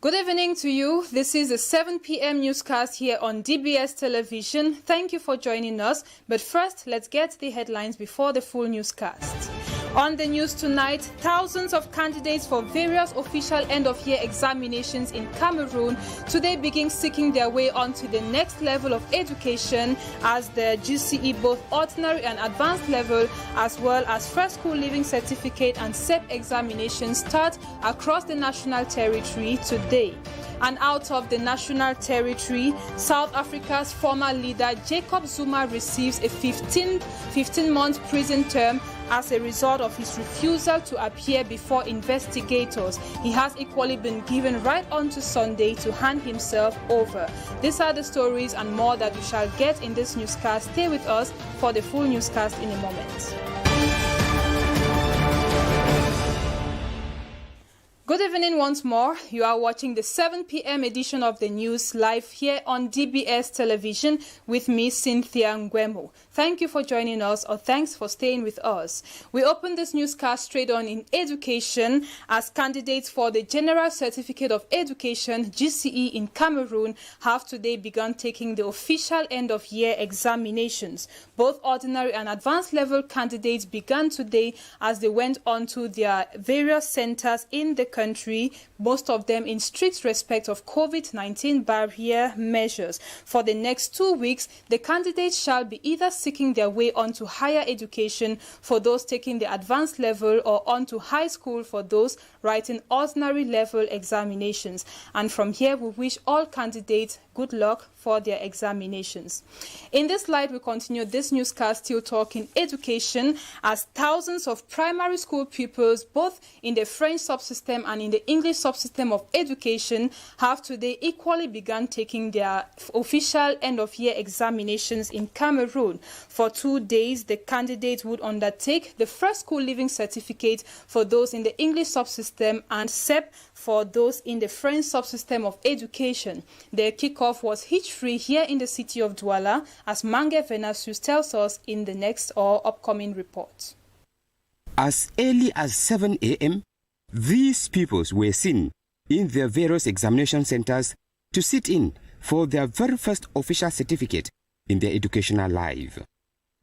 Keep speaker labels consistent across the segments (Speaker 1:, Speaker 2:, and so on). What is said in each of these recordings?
Speaker 1: Good evening to you. This is the 7 p.m. newscast here on DBS television. Thank you for joining us. But first, let's get the headlines before the full newscast. On the news tonight, thousands of candidates for various official end-of-year examinations in Cameroon today begin seeking their way onto the next level of education as the GCE, both ordinary and advanced level, as well as first school leaving certificate and CEP examinations start across the national territory today. And out of the national territory, South Africa's former leader Jacob Zuma receives a 15-month prison term as a result of his refusal to appear before investigators. He has equally been given right on to Sunday to hand himself over. These are the stories and more that you shall get in this newscast. Stay with us for the full newscast in a moment. Good evening once more. You are watching the 7 p.m. edition of the news live here on DBS television with me, Cynthia Ngwemo. Thank you for joining us, or thanks for staying with us. We open this newscast straight on in education as candidates for the General Certificate of Education, GCE, in Cameroon have today begun taking the official end-of-year examinations. Both ordinary and advanced level candidates began today as they went on to their various centers in the country, most of them in strict respect of COVID-19 barrier measures. For the next 2 weeks, the candidates shall be either seeking their way onto higher education for those taking the advanced level or onto high school for those writing ordinary level examinations. And from here, we wish all candidates good luck for their examinations. In this light, we continue this newscast still talking education as thousands of primary school pupils, both in the French subsystem and in the English subsystem of education, have today equally begun taking their official end-of-year examinations in Cameroon. For 2 days, the candidates would undertake the first school leaving certificate for those in the English subsystem and CEP for those in the French subsystem of education. Their kickoff was hitch-free here in the city of Douala, as Mange Venasius tells us in the next or upcoming report.
Speaker 2: As early as 7 a.m., these pupils were seen in their various examination centers to sit in for their very first official certificate in their educational life.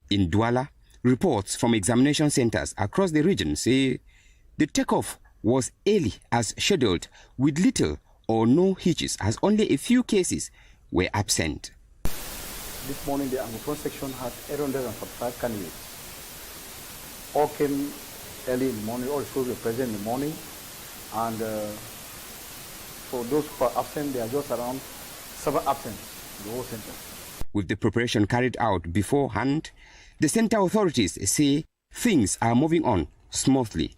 Speaker 2: In Douala, reports from examination centers across the region say the takeoff was early as scheduled, with little or no hitches, as only a few cases were absent.
Speaker 3: This morning, the Anglophone section had 845 candidates. All came early in the morning, all schools were present in the morning, and for those who are absent, there are just around 7 absent in the whole center.
Speaker 2: With the preparation carried out beforehand, the center authorities say things are moving on smoothly.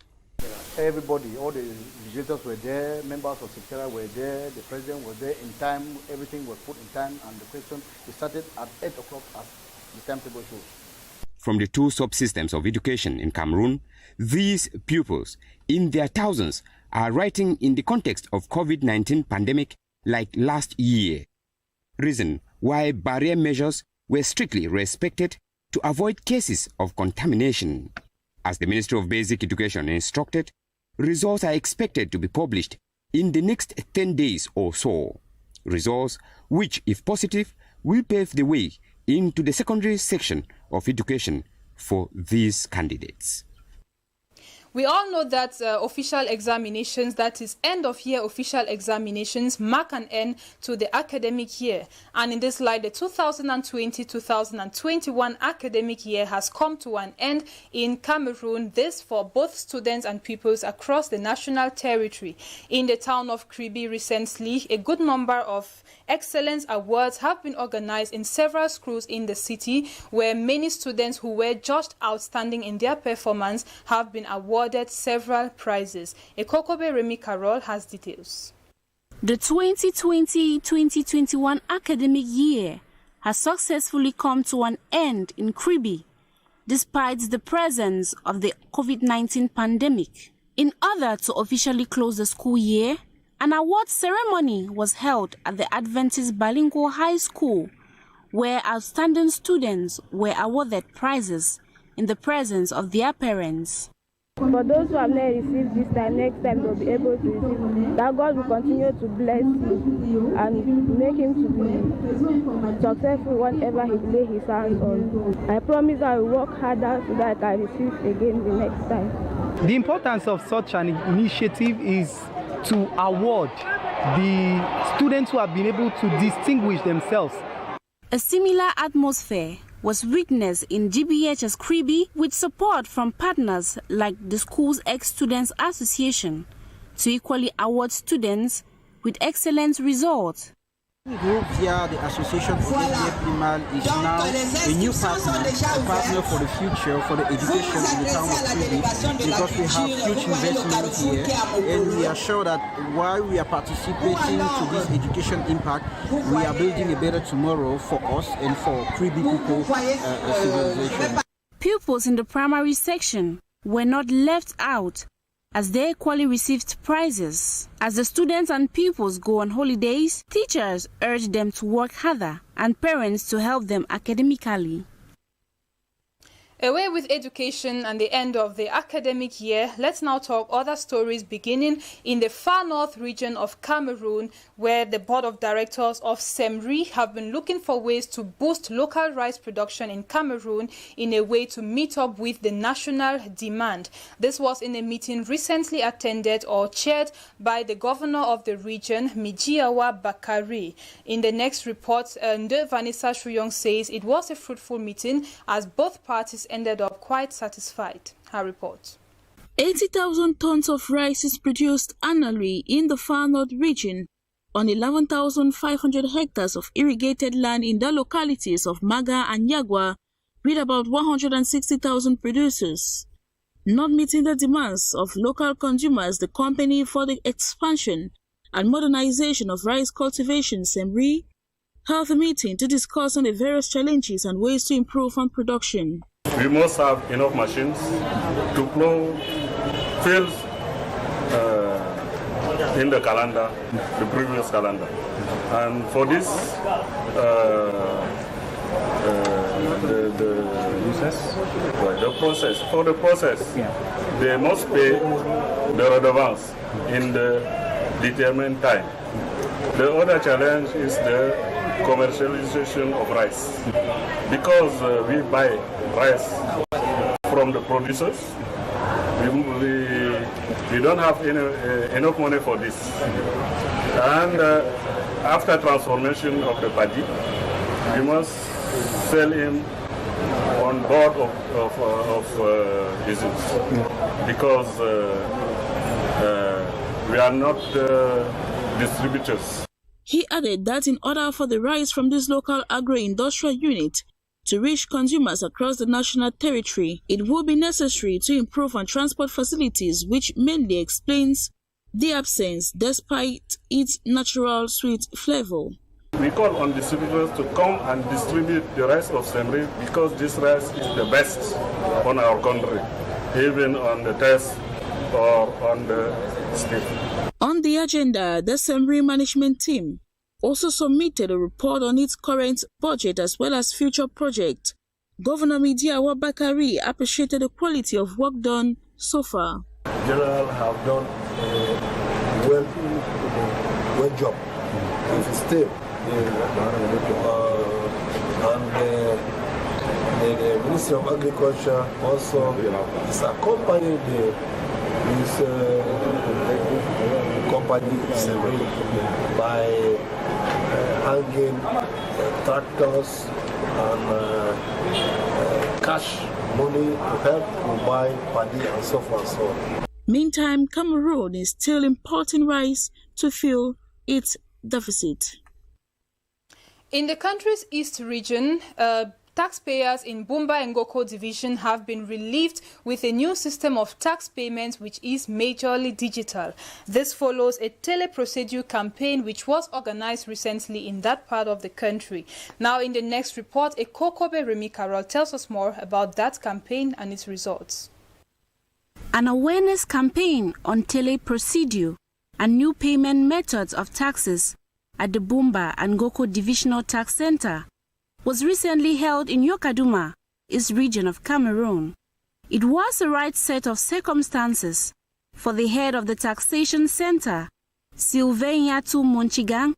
Speaker 3: Everybody, all the visitors were there, members of Secretariat were there, the president was there in time, everything was put in time, and the question started at 8 o'clock as the timetable shows.
Speaker 2: From the 2 subsystems of education in Cameroon, these pupils, in their thousands, are writing in the context of COVID-19 pandemic like last year. Reason why barrier measures were strictly respected to avoid cases of contamination. As the Ministry of Basic Education instructed, results are expected to be published in the next 10 days or so. Results which, if positive, will pave the way into the secondary section of education for these candidates.
Speaker 1: We all know that official examinations, that is end-of-year official examinations, mark an end to the academic year. And in this light, the 2020-2021 academic year has come to an end in Cameroon, this for both students and pupils across the national territory. In the town of Kribi recently, a good number of excellence awards have been organized in several schools in the city, where many students who were judged outstanding in their performance have been awarded several prizes. Ekokobe Remy Carol has details.
Speaker 4: The 2020-2021 academic year has successfully come to an end in Kribi, despite the presence of the COVID-19 pandemic. In order to officially close the school year, an award ceremony was held at the Adventist Bilingual High School, where outstanding students were awarded prizes in the presence of their parents.
Speaker 5: For those who have not received this time, next time they'll be able to receive. That God will continue to bless him and make him to be successful whenever he lay his hands on. I promise I will work harder so that I receive again the next time.
Speaker 6: The importance of such an initiative is to award the students who have been able to distinguish themselves.
Speaker 4: A similar atmosphere was witnessed in GBH's Kribi with support from partners like the school's ex-students association to equally award students with excellent results.
Speaker 7: Group via the Association for Primal is now a new partner for the future, for the education in the town of Kribi, because we have huge investment here, and we are sure that while we are participating to this education impact, we are building a better tomorrow for us and for Kribi people civilization.
Speaker 4: Pupils in the primary section were not left out, as they equally received prizes. As the students and pupils go on holidays, teachers urge them to work harder and parents to help them academically.
Speaker 1: Away with education and the end of the academic year, let's now talk other stories beginning in the far north region of Cameroon, where the board of directors of SEMRI have been looking for ways to boost local rice production in Cameroon in a way to meet up with the national demand. This was in a meeting recently attended or chaired by the governor of the region, Mijiawa Bakari. In the next report, Nde Vanessa Shuyong says it was a fruitful meeting as both parties ended up quite satisfied. Her report.
Speaker 8: 80,000 tons of rice is produced annually in the far north region on 11,500 hectares of irrigated land in the localities of Maga and Yagwa, with about 160,000 producers. Not meeting the demands of local consumers, the company for the expansion and modernization of rice cultivation, SEMRI, held a meeting to discuss on the various challenges and ways to improve on production.
Speaker 9: We must have enough machines to plow fields in the calendar, the previous calendar. And for this, for the process, they must pay the redevance in the determined time. The other challenge is the commercialization of rice. Because we buy rice from the producers, we don't have enough money for this. And after transformation of the paddy, we must sell him on board of issues, because we are not distributors.
Speaker 8: He added that in order for the rice from this local agro-industrial unit to reach consumers across the national territory, it will be necessary to improve on transport facilities, which mainly explains the absence despite its natural sweet flavor.
Speaker 9: We call on distributors to come and distribute the rice of SEMRI, because this rice is the best on our country, even on the test or on the stick.
Speaker 8: On the agenda, the SEMRI management team also submitted a report on its current budget as well as future projects. Governor Mijiawa Bakari appreciated the quality of work done so far.
Speaker 10: General have done a well job. If it's still, and the Ministry of Agriculture also is accompanying this company by hanging tractors and cash money to help to buy paddy and so forth and so on.
Speaker 8: Meantime, Cameroon is still importing rice to fill its deficit.
Speaker 1: In the country's east region, taxpayers in Bumba and Ngoko division have been relieved with a new system of tax payments which is majorly digital. This follows a tele-procedure campaign which was organized recently in that part of the country. Now in the next report, Ekokobe Remy Carol tells us more about that campaign and its results.
Speaker 4: An awareness campaign on tele-procedure and new payment methods of taxes at the Bumba and Ngoko Divisional Tax Center was recently held in Yokaduma, East region of Cameroon. It was the right set of circumstances for the head of the Taxation Center, Sylvain Monchigang,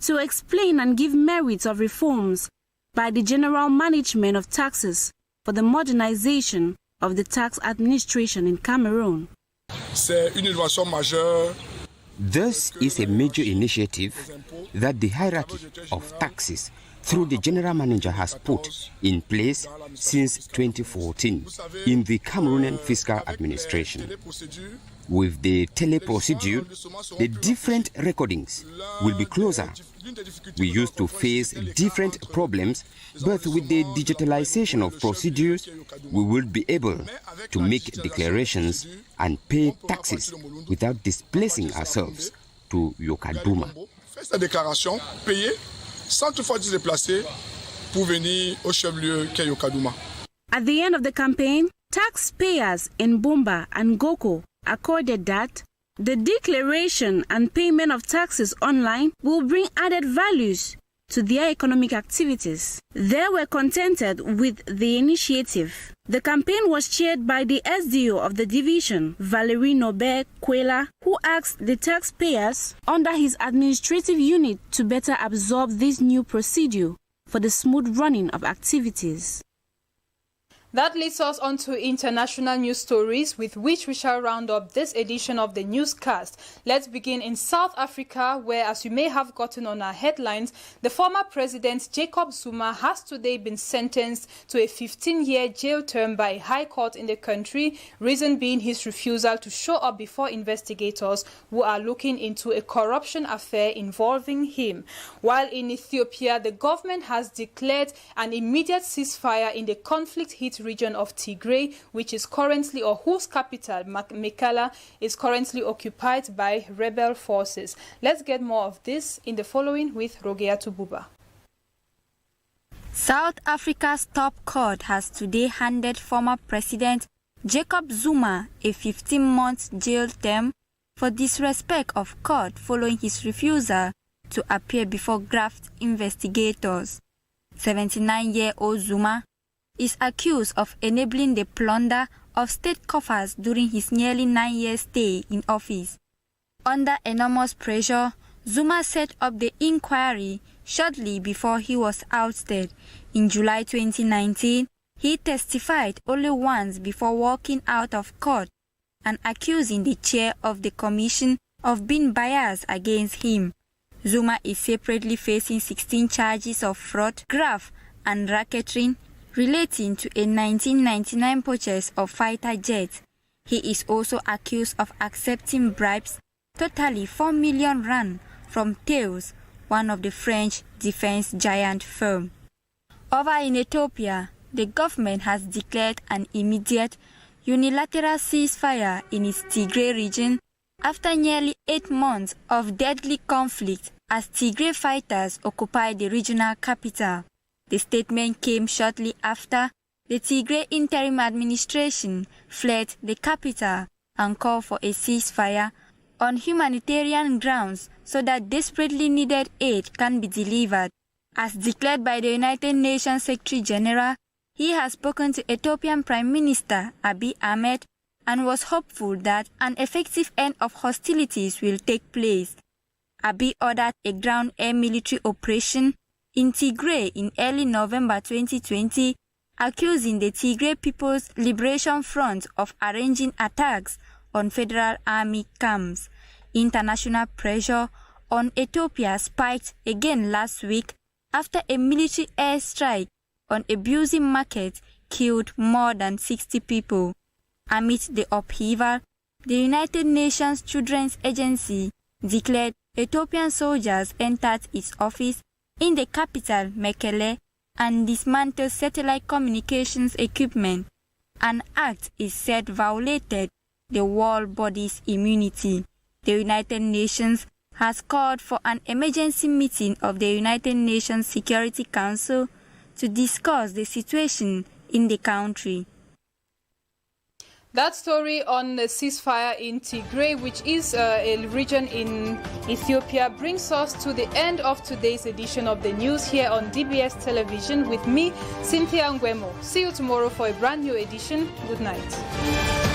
Speaker 4: to explain and give merits of reforms by the general management of taxes for the modernization of the tax administration in Cameroon.
Speaker 2: This is a major initiative that the hierarchy of taxes through the general manager has put in place since 2014 in the Cameroonian fiscal administration. With the tele procedure, the different recordings will be closer. We used to face different problems, but with the digitalization of procedures, we will be able to make declarations and pay taxes without displacing ourselves to Yokaduma.
Speaker 4: At the end of the campaign, taxpayers in Bumba and Goko accorded that the declaration and payment of taxes online will bring added values to their economic activities. They were contented with the initiative. The campaign was chaired by the SDO of the division, Valerie Nobel Kwela, who asked the taxpayers under his administrative unit to better absorb this new procedure for the smooth running of activities.
Speaker 1: That leads us on to international news stories with which we shall round up this edition of the newscast. Let's begin in South Africa, where, as you may have gotten on our headlines, the former president Jacob Zuma has today been sentenced to a 15-year jail term by a high court in the country, reason being his refusal to show up before investigators who are looking into a corruption affair involving him. While in Ethiopia, the government has declared an immediate ceasefire in the conflict-hit region of Tigray, which is currently, or whose capital, Mekelle, is currently occupied by rebel forces. Let's get more of this in the following with Rogea Tububa.
Speaker 11: South Africa's top court has today handed former President Jacob Zuma a 15-month jail term for disrespect of court following his refusal to appear before graft investigators. 79-year-old Zuma is accused of enabling the plunder of state coffers during his nearly 9-year stay in office. Under enormous pressure, Zuma set up the inquiry shortly before he was ousted. In July 2019, he testified only once before walking out of court and accusing the chair of the commission of being biased against him. Zuma is separately facing 16 charges of fraud, graft, and racketeering relating to a 1999 purchase of fighter jets. He is also accused of accepting bribes, totally 4 million rand, from Thales, one of the French defense giant firm. Over in Ethiopia, the government has declared an immediate unilateral ceasefire in its Tigray region after nearly 8 months of deadly conflict as Tigray fighters occupy the regional capital. The statement came shortly after the Tigray interim administration fled the capital and called for a ceasefire on humanitarian grounds so that desperately needed aid can be delivered. As declared by the United Nations Secretary General, he has spoken to Ethiopian Prime Minister Abiy Ahmed and was hopeful that an effective end of hostilities will take place. Abiy ordered a ground-air military operation in Tigray in early November 2020, accusing the Tigray People's Liberation Front of arranging attacks on federal army camps. International pressure on Ethiopia spiked again last week after a military airstrike on a busy market killed more than 60 people. Amid the upheaval, the United Nations Children's Agency declared Ethiopian soldiers entered its office in the capital, Mekelle, and dismantled satellite communications equipment. An act is said violated the world body's immunity. The United Nations has called for an emergency meeting of the United Nations Security Council to discuss the situation in the country.
Speaker 1: That story on the ceasefire in Tigray, which is a region in Ethiopia, brings us to the end of today's edition of the news here on DBS Television with me, Cynthia Ngwemo. See you tomorrow for a brand new edition. Good night.